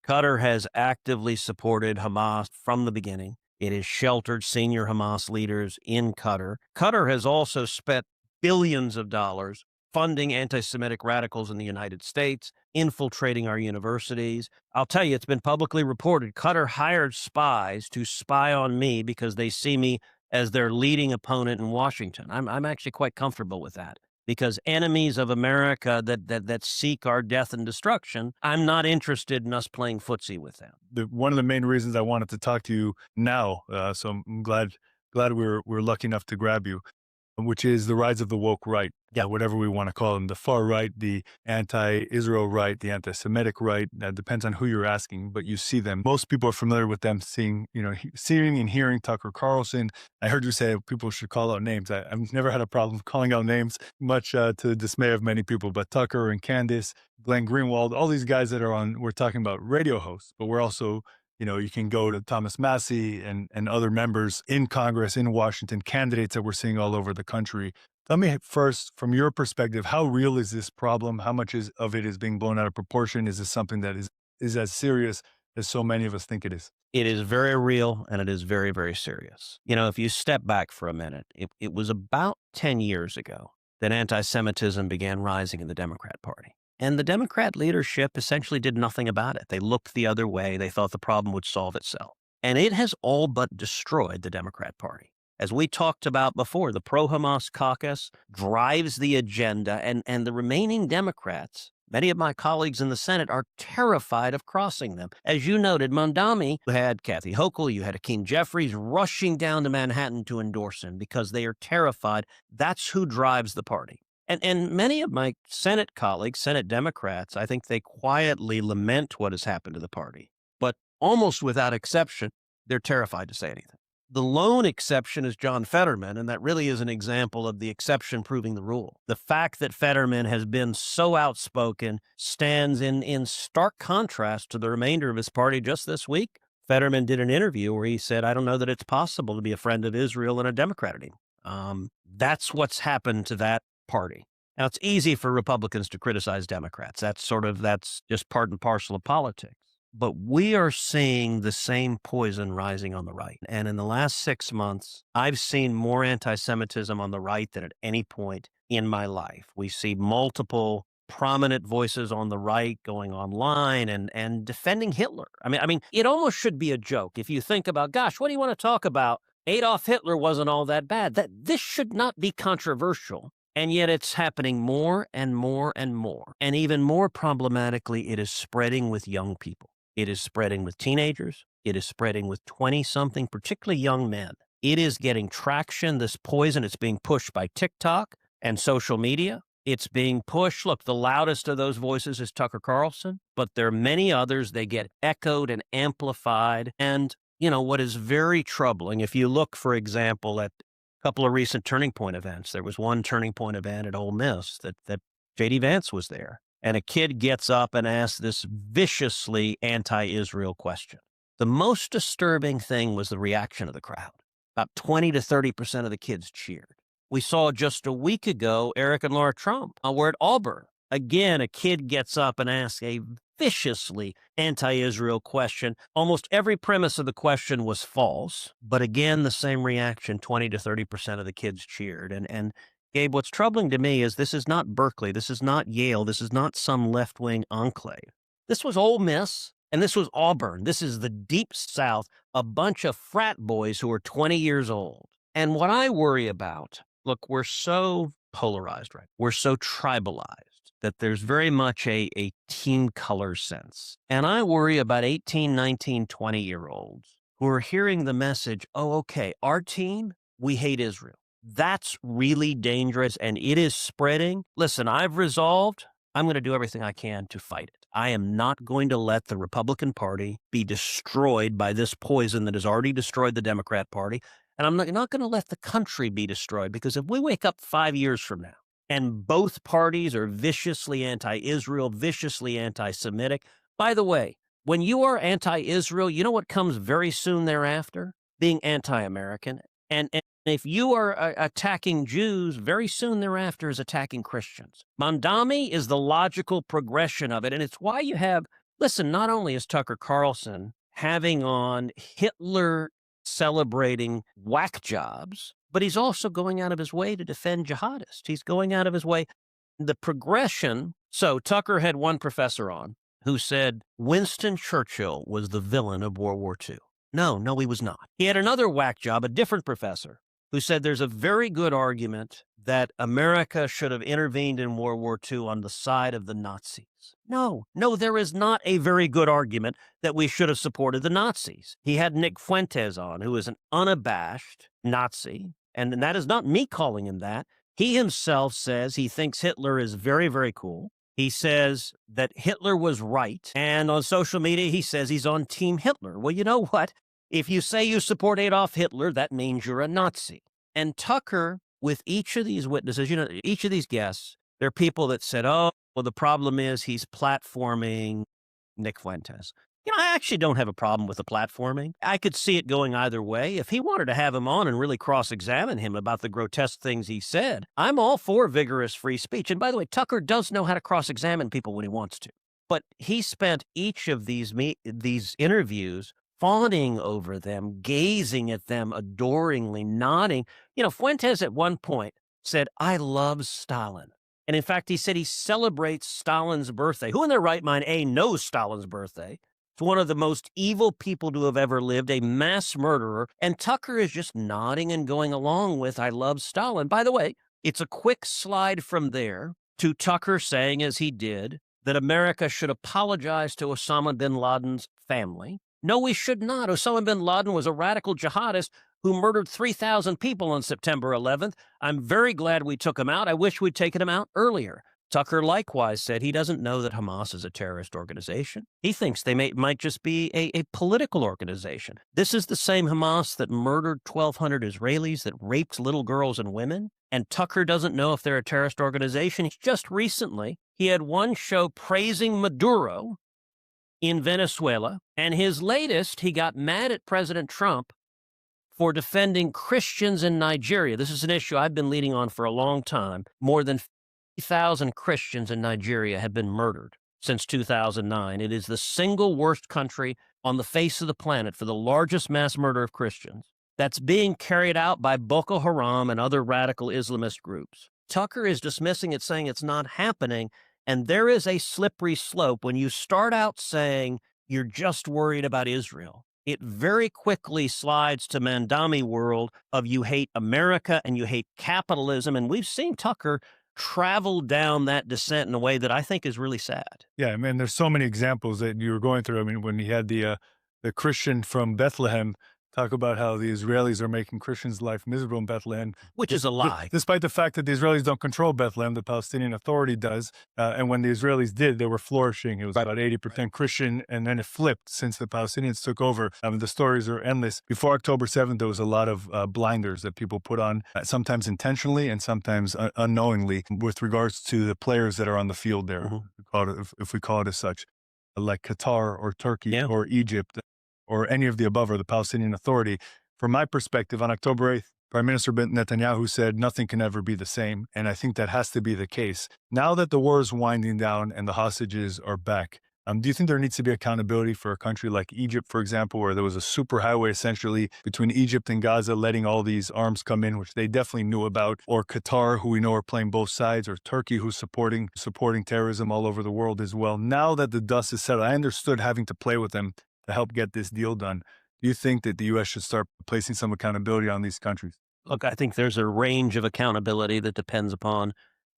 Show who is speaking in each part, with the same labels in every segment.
Speaker 1: Qatar has actively supported Hamas from the beginning. It has sheltered senior Hamas leaders in Qatar. Qatar has also spent billions of dollars funding anti-Semitic radicals in the United States, infiltrating our universities. I'll tell you, it's been publicly reported. Qatar hired spies to spy on me because they see me as their leading opponent in Washington. I'm actually quite comfortable with that, because enemies of America that seek our death and destruction, I'm not interested in us playing footsie with them.
Speaker 2: One of the main reasons I wanted to talk to you now, so I'm glad we're lucky enough to grab you, which is the rise of the woke right,
Speaker 1: Yeah.
Speaker 2: whatever we want to call them, the far right, the anti-Israel right, the anti-Semitic right. That depends on who you're asking, but you see them. Most people are familiar with them, seeing and hearing Tucker Carlson. I heard you say people should call out names. I've never had a problem calling out names, much to the dismay of many people. But Tucker and Candace, Glenn Greenwald, all these guys that are on, we're talking about radio hosts, but we're also, you can go to Thomas Massey and other members in Congress, in Washington, candidates that we're seeing all over the country. Tell me first, from your perspective, how real is this problem? How much of it is being blown out of proportion? Is this something that is as serious as so many of us think it is?
Speaker 1: It is very real, and it is very, very serious. If you step back for a minute, it was about 10 years ago that anti-Semitism began rising in the Democrat Party. And the Democrat leadership essentially did nothing about it. They looked the other way. They thought the problem would solve itself. And it has all but destroyed the Democrat Party. As we talked about before, the Pro-Hamas caucus drives the agenda, and the remaining Democrats, many of my colleagues in the Senate, are terrified of crossing them. As you noted, Mamdani, you had Kathy Hochul, you had Hakeem Jeffries rushing down to Manhattan to endorse him because they are terrified. That's who drives the party. And many of my Senate colleagues, Senate Democrats, I think they quietly lament what has happened to the party. But almost without exception, they're terrified to say anything. The lone exception is John Fetterman, and that really is an example of the exception proving the rule. The fact that Fetterman has been so outspoken stands in stark contrast to the remainder of his party. Just this week, Fetterman did an interview where he said, I don't know that it's possible to be a friend of Israel and a Democrat anymore. That's what's happened to that party. Now, it's easy for Republicans to criticize Democrats. That's just part and parcel of politics. But we are seeing the same poison rising on the right. And in the last 6 months, I've seen more anti-Semitism on the right than at any point in my life. We see multiple prominent voices on the right going online and defending Hitler. I mean, it almost should be a joke. If you think about, gosh, what do you want to talk about? Adolf Hitler wasn't all that bad. This should not be controversial. And yet it's happening more and more and more. And even more problematically, it is spreading with young people. It is spreading with teenagers. It is spreading with 20-something, particularly young men. It is getting traction. This poison, it's being pushed by TikTok and social media. It's being pushed. Look, the loudest of those voices is Tucker Carlson, but there are many others. They get echoed and amplified. And, what is very troubling, if you look, for example, at couple of recent turning point events. There was one turning point event at Ole Miss that J.D. Vance was there, and a kid gets up and asks this viciously anti-Israel question. The most disturbing thing was the reaction of the crowd. About 20 to 30% of the kids cheered. We saw just a week ago, Eric and Laura Trump were at Auburn. Again, a kid gets up and asks a viciously anti-Israel question. Almost every premise of the question was false, but again, the same reaction, 20 to 30% of the kids cheered. And Gabe, what's troubling to me is this is not Berkeley, this is not Yale, this is not some left-wing enclave. This was Ole Miss, and this was Auburn. This is the deep South, a bunch of frat boys who are 20 years old. And what I worry about, look, we're so polarized, right? We're so tribalized that there's very much a team color sense. And I worry about 18, 19, 20-year-olds who are hearing the message, oh, okay, our team, we hate Israel. That's really dangerous, and it is spreading. Listen, I've resolved I'm going to do everything I can to fight it. I am not going to let the Republican Party be destroyed by this poison that has already destroyed the Democrat Party. And I'm not going to let the country be destroyed, because if we wake up 5 years from now and both parties are viciously anti-Israel, viciously anti-Semitic. By the way, when you are anti-Israel, you know what comes very soon thereafter? Being anti-American. And if you are attacking Jews, very soon thereafter is attacking Christians. Mamdani is the logical progression of it. And it's why you have, Listen, not only is Tucker Carlson having on Hitler celebrating whack jobs, but he's also going out of his way to defend jihadists. He's going out of his way. The progression. So Tucker had one professor on who said Winston Churchill was the villain of World War II. No, he was not. He had another whack job, a different professor, who said there's a very good argument that America should have intervened in World War II on the side of the Nazis. No, there is not a very good argument that we should have supported the Nazis. He had Nick Fuentes on, who is an unabashed Nazi, and that is not me calling him that. He himself says he thinks Hitler is very, very cool. He says that Hitler was right, and on social media, he says he's on Team Hitler. Well, you know what? If you say you support Adolf Hitler, that means you're a Nazi. And Tucker, with each of these witnesses, each of these guests, there are people that said, oh, well, the problem is he's platforming Nick Fuentes. I actually don't have a problem with the platforming. I could see it going either way. If he wanted to have him on and really cross-examine him about the grotesque things he said, I'm all for vigorous free speech. And by the way, Tucker does know how to cross-examine people when he wants to. But he spent each of these interviews fawning over them, gazing at them adoringly, nodding. Fuentes at one point said, I love Stalin. And in fact, he said he celebrates Stalin's birthday. Who in their right mind, knows Stalin's birthday? It's one of the most evil people to have ever lived, a mass murderer. And Tucker is just nodding and going along with, I love Stalin. By the way, it's a quick slide from there to Tucker saying, as he did, that America should apologize to Osama bin Laden's family. No, we should not. Osama bin Laden was a radical jihadist who murdered 3,000 people on September 11th. I'm very glad we took him out. I wish we'd taken him out earlier. Tucker likewise said he doesn't know that Hamas is a terrorist organization. He thinks they might just be a political organization. This is the same Hamas that murdered 1,200 Israelis, that raped little girls and women. And Tucker doesn't know if they're a terrorist organization. Just recently, he had one show praising Maduro in Venezuela. And his latest, he got mad at President Trump for defending Christians in Nigeria. This is an issue I've been leading on for a long time. More than 50,000 Christians in Nigeria have been murdered since 2009. It is the single worst country on the face of the planet for the largest mass murder of Christians that's being carried out by Boko Haram and other radical Islamist groups. Tucker is dismissing it, saying it's not happening, and there is a slippery slope. When you start out saying you're just worried about Israel, it very quickly slides to Mamdani world of you hate America and you hate capitalism, and we've seen Tucker travel down that descent in a way that I think is really sad.
Speaker 2: Yeah, I mean, there's so many examples that you were going through. I mean, when he had the Christian from Bethlehem talk about how the Israelis are making Christians' life miserable in Bethlehem.
Speaker 1: Which is a lie.
Speaker 2: Despite the fact that the Israelis don't control Bethlehem, the Palestinian Authority does. And when the Israelis did, they were flourishing. It was about 80% Christian, and then it flipped since the Palestinians took over. The stories are endless. Before October 7th, there was a lot of blinders that people put on, sometimes intentionally and sometimes unknowingly, with regards to the players that are on the field there, if we call it as such, like Qatar or Turkey or Egypt, or any of the above, or the Palestinian Authority. From my perspective, on October 8th, Prime Minister Netanyahu said nothing can ever be the same, and I think that has to be the case. Now that the war is winding down and the hostages are back, do you think there needs to be accountability for a country like Egypt, for example, where there was a superhighway essentially between Egypt and Gaza letting all these arms come in, which they definitely knew about, or Qatar, who we know are playing both sides, or Turkey, who's supporting terrorism all over the world as well? Now that the dust is settled, I understood having to play with them to help get this deal done. Do you think that the U.S. should start placing some accountability on these countries?
Speaker 1: Look, I think there's a range of accountability that depends upon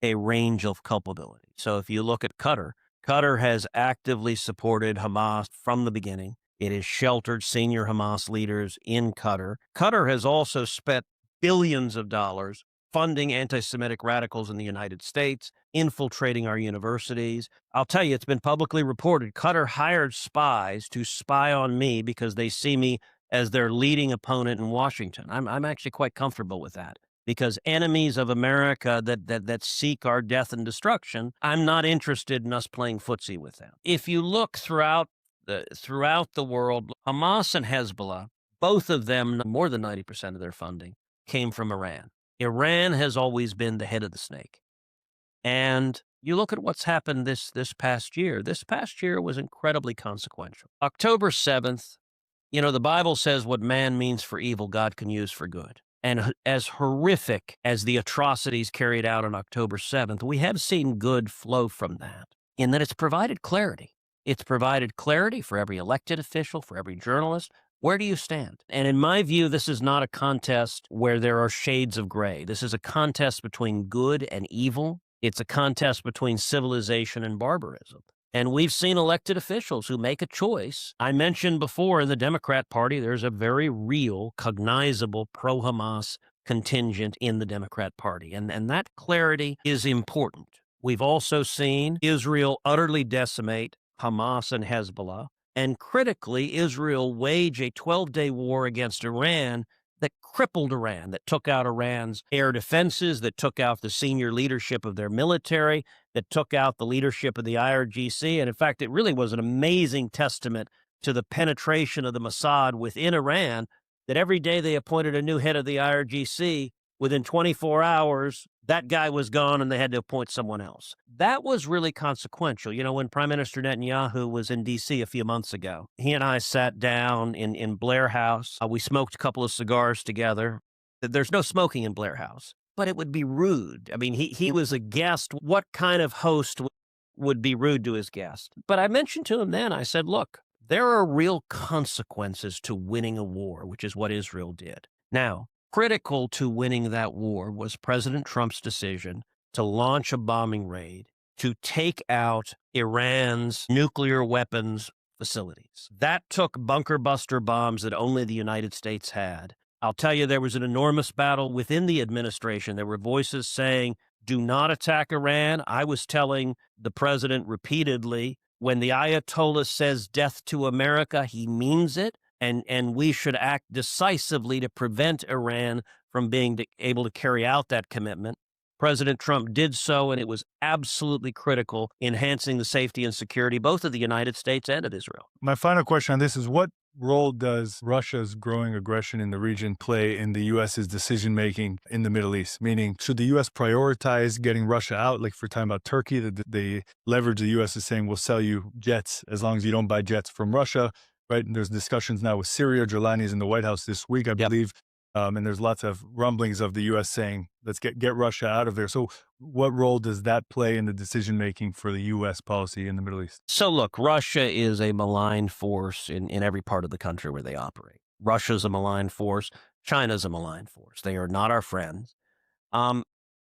Speaker 1: a range of culpability. So if you look at Qatar, Qatar has actively supported Hamas from the beginning. It has sheltered senior Hamas leaders in Qatar. Qatar has also spent billions of dollars funding anti-Semitic radicals in the United States, infiltrating our universities. I'll tell you, it's been publicly reported. Qatar hired spies to spy on me because they see me as their leading opponent in Washington. I'm actually quite comfortable with that, because enemies of America that seek our death and destruction, I'm not interested in us playing footsie with them. If you look throughout the world, Hamas and Hezbollah, both of them, more than 90% of their funding came from Iran. Iran has always been the head of the snake. And You look at what's happened this past year. This past year was incredibly consequential. October 7th, the Bible says what man means for evil, God can use for good. And as horrific as the atrocities carried out on October 7th, we have seen good flow from that in that it's provided clarity. It's provided clarity for every elected official, for every journalist. Where do you stand? And in my view, this is not a contest where there are shades of gray. This is a contest between good and evil. It's a contest between civilization and barbarism. And we've seen elected officials who make a choice. I mentioned before in the Democrat Party, there's a very real, cognizable pro-Hamas contingent in the Democrat Party. And that clarity is important. We've also seen Israel utterly decimate Hamas and Hezbollah. And critically, Israel wage a 12-day war against Iran that crippled Iran, that took out Iran's air defenses, that took out the senior leadership of their military, that took out the leadership of the IRGC. And in fact, it really was an amazing testament to the penetration of the Mossad within Iran that every day they appointed a new head of the IRGC, within 24 hours, that guy was gone and they had to appoint someone else. That was really consequential. When Prime Minister Netanyahu was in D.C. a few months ago, he and I sat down in Blair House. We smoked a couple of cigars together. There's no smoking in Blair House, but it would be rude. I mean, he was a guest. What kind of host would be rude to his guest? But I mentioned to him then, I said, look, there are real consequences to winning a war, which is what Israel did. Now, critical to winning that war was President Trump's decision to launch a bombing raid to take out Iran's nuclear weapons facilities. That took bunker buster bombs that only the United States had. I'll tell you, there was an enormous battle within the administration. There were voices saying, do not attack Iran. I was telling the president repeatedly, when the Ayatollah says death to America, he means it. And we should act decisively to prevent Iran from being able to carry out that commitment. President Trump did so, and it was absolutely critical, enhancing the safety and security both of the United States and of Israel.
Speaker 2: My final question on this is, what role does Russia's growing aggression in the region play in the U.S.'s decision-making in the Middle East? Meaning, should the U.S. prioritize getting Russia out? Like, if we're talking about Turkey, the leverage the U.S. is saying, we'll sell you jets as long as you don't buy jets from Russia. Right. And there's discussions now with Syria. Jelani's in the White House this week, I believe. And there's lots of rumblings of the U.S. saying, let's get Russia out of there. So what role does that play in the decision-making for the U.S. policy in the Middle East?
Speaker 1: So look, Russia is a malign force in every part of the country where they operate. Russia's a malign force. China's a malign force. They are not our friends.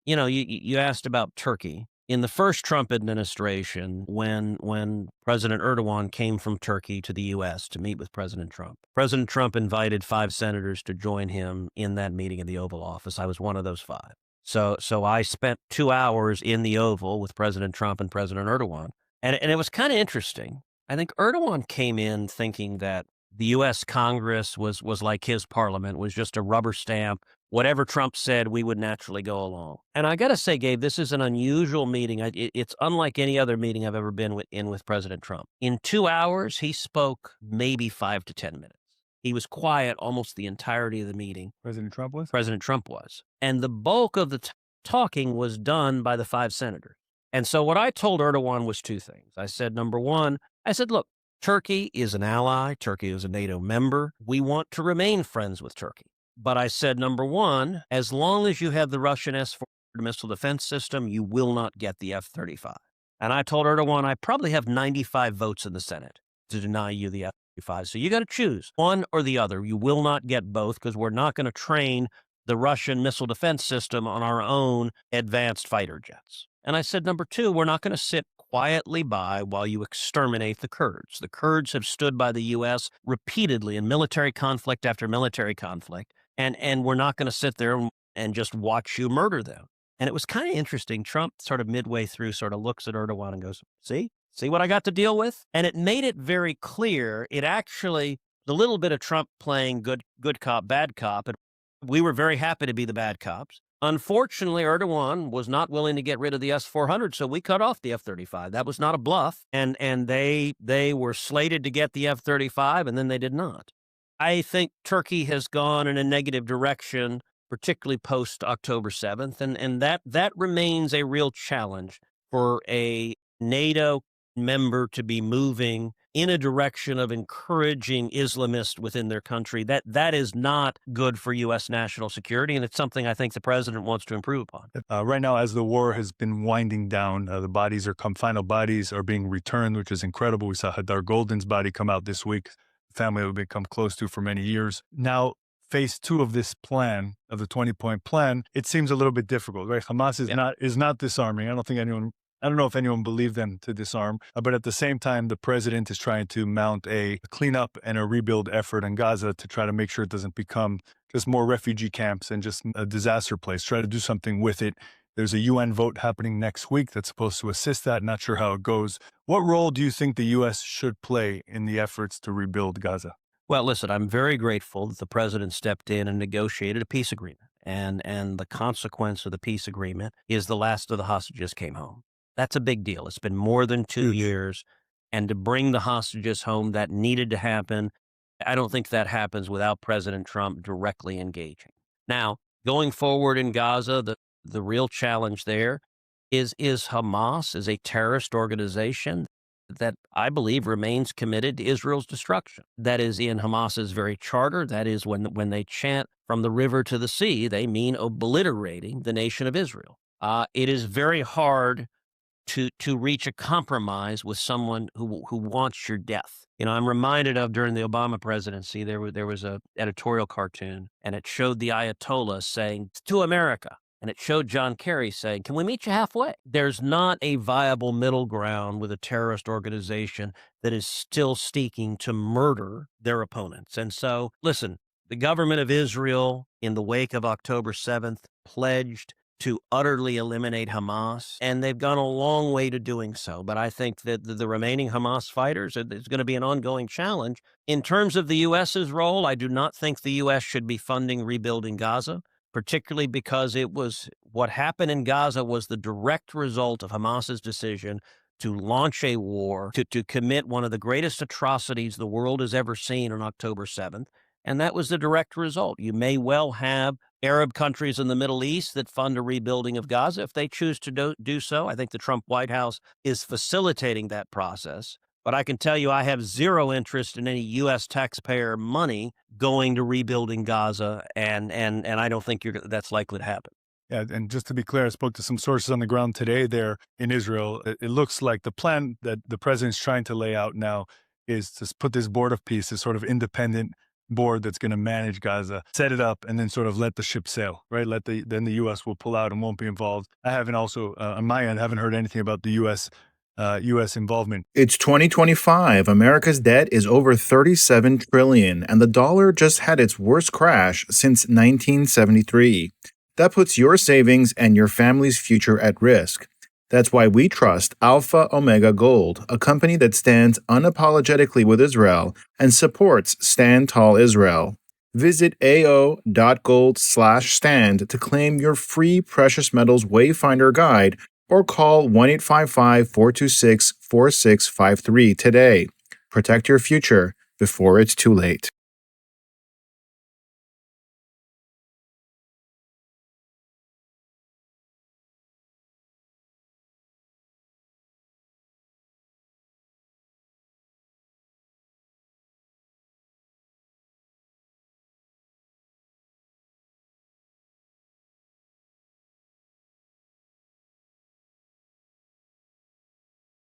Speaker 1: You asked about Turkey. In the first Trump administration, when President Erdogan came from Turkey to the U.S. to meet with President Trump invited 5 senators to join him in that meeting in the Oval Office. I was one of those 5. So I spent 2 hours in the Oval with President Trump and President Erdogan. And it was kind of interesting. I think Erdogan came in thinking that the U.S. Congress was like his parliament, was just a rubber stamp. Whatever Trump said, we would naturally go along. And I got to say, Gabe, this is an unusual meeting. It's unlike any other meeting I've ever been in with President Trump. In 2 hours, he spoke maybe 5 to 10 minutes. He was quiet almost the entirety of the meeting.
Speaker 2: President Trump was?
Speaker 1: President Trump was. And the bulk of the talking was done by the 5 senators. And so what I told Erdogan was 2 things. I said, number one, look, Turkey is an ally. Turkey is a NATO member. We want to remain friends with Turkey. But I said, number one, as long as you have the Russian S-400 missile defense system, you will not get the F-35. And I told Erdogan, I probably have 95 votes in the Senate to deny you the F-35. So you got to choose one or the other. You will not get both because we're not going to train the Russian missile defense system on our own advanced fighter jets. And I said, number two, we're not going to sit quietly by while you exterminate the Kurds. The Kurds have stood by the U.S. repeatedly in military conflict after military conflict. And we're not going to sit there and just watch you murder them. And it was kind of interesting. Trump sort of midway through sort of looks at Erdogan and goes, see what I got to deal with? And it made it very clear. It actually, the little bit of Trump playing good cop, bad cop, and we were very happy to be the bad cops. Unfortunately, Erdogan was not willing to get rid of the S-400, so we cut off the F-35. That was not a bluff. And they were slated to get the F-35, and then they did not. I think Turkey has gone in a negative direction, particularly post October 7th, and that remains a real challenge for a NATO member to be moving in a direction of encouraging Islamists within their country. That is not good for U.S. national security, and it's something I think the president wants to improve upon.
Speaker 2: Right now, as the war has been winding down, final bodies are being returned, which is incredible. We saw Hadar Golden's body come out this week, family we've become close to for many years. Now, phase 2 of this plan, of the 20-point plan, it seems a little bit difficult, right? Hamas is not disarming. I don't know if anyone believed them to disarm, but at the same time, the president is trying to mount a cleanup and a rebuild effort in Gaza to try to make sure it doesn't become just more refugee camps and just a disaster place. Try to do something with it. There's a UN vote happening next week that's supposed to assist that. Not sure how it goes. What role do you think the U.S. should play in the efforts to rebuild Gaza?
Speaker 1: Well, listen, I'm very grateful that the president stepped in and negotiated a peace agreement. And the consequence of the peace agreement is the last of the hostages came home. That's a big deal. It's been more than 2 years. And to bring the hostages home, that needed to happen. I don't think that happens without President Trump directly engaging. Now, going forward in Gaza, the real challenge there is Hamas is a terrorist organization that I believe remains committed to Israel's destruction. That is in Hamas's very charter. That is when they chant from the river to the sea, they mean obliterating the nation of Israel. It is very hard to reach a compromise with someone who wants your death. You know, I'm reminded of during the Obama presidency, there was a editorial cartoon, and it showed the Ayatollah saying, "To America." And it showed John Kerry saying, "Can we meet you halfway?" There's not a viable middle ground with a terrorist organization that is still seeking to murder their opponents. And so, listen, the government of Israel, in the wake of October 7th, pledged to utterly eliminate Hamas, and they've gone a long way to doing so. But I think that the remaining Hamas fighters, it's going to be an ongoing challenge. In terms of the U.S.'s role, I do not think the U.S. should be funding rebuilding Gaza, particularly because what happened in Gaza was the direct result of Hamas's decision to launch a war, to commit one of the greatest atrocities the world has ever seen on October 7th. And that was the direct result. You may well have Arab countries in the Middle East that fund a rebuilding of Gaza if they choose to do so. I think the Trump White House is facilitating that process. But I can tell you I have zero interest in any U.S. taxpayer money going to rebuilding Gaza, and I don't think that's likely to happen.
Speaker 2: Yeah, and just to be clear, I spoke to some sources on the ground today there in Israel. It looks like the plan that the president's trying to lay out now is to put this board of peace, this sort of independent board that's going to manage Gaza, set it up, and then sort of let the ship sail, right? Then the U.S. will pull out and won't be involved. I haven't also, on my end, haven't heard anything about the U.S. Involvement.
Speaker 3: It's 2025. America's debt is over $37 trillion, and the dollar just had its worst crash since 1973. That puts your savings and your family's future at risk. That's why we trust Alpha Omega Gold, a company that stands unapologetically with Israel and supports Stand Tall Israel. Visit ao.gold/stand to claim your free precious metals wayfinder guide or call 1-855-426-4653 today. Protect your future before it's too late.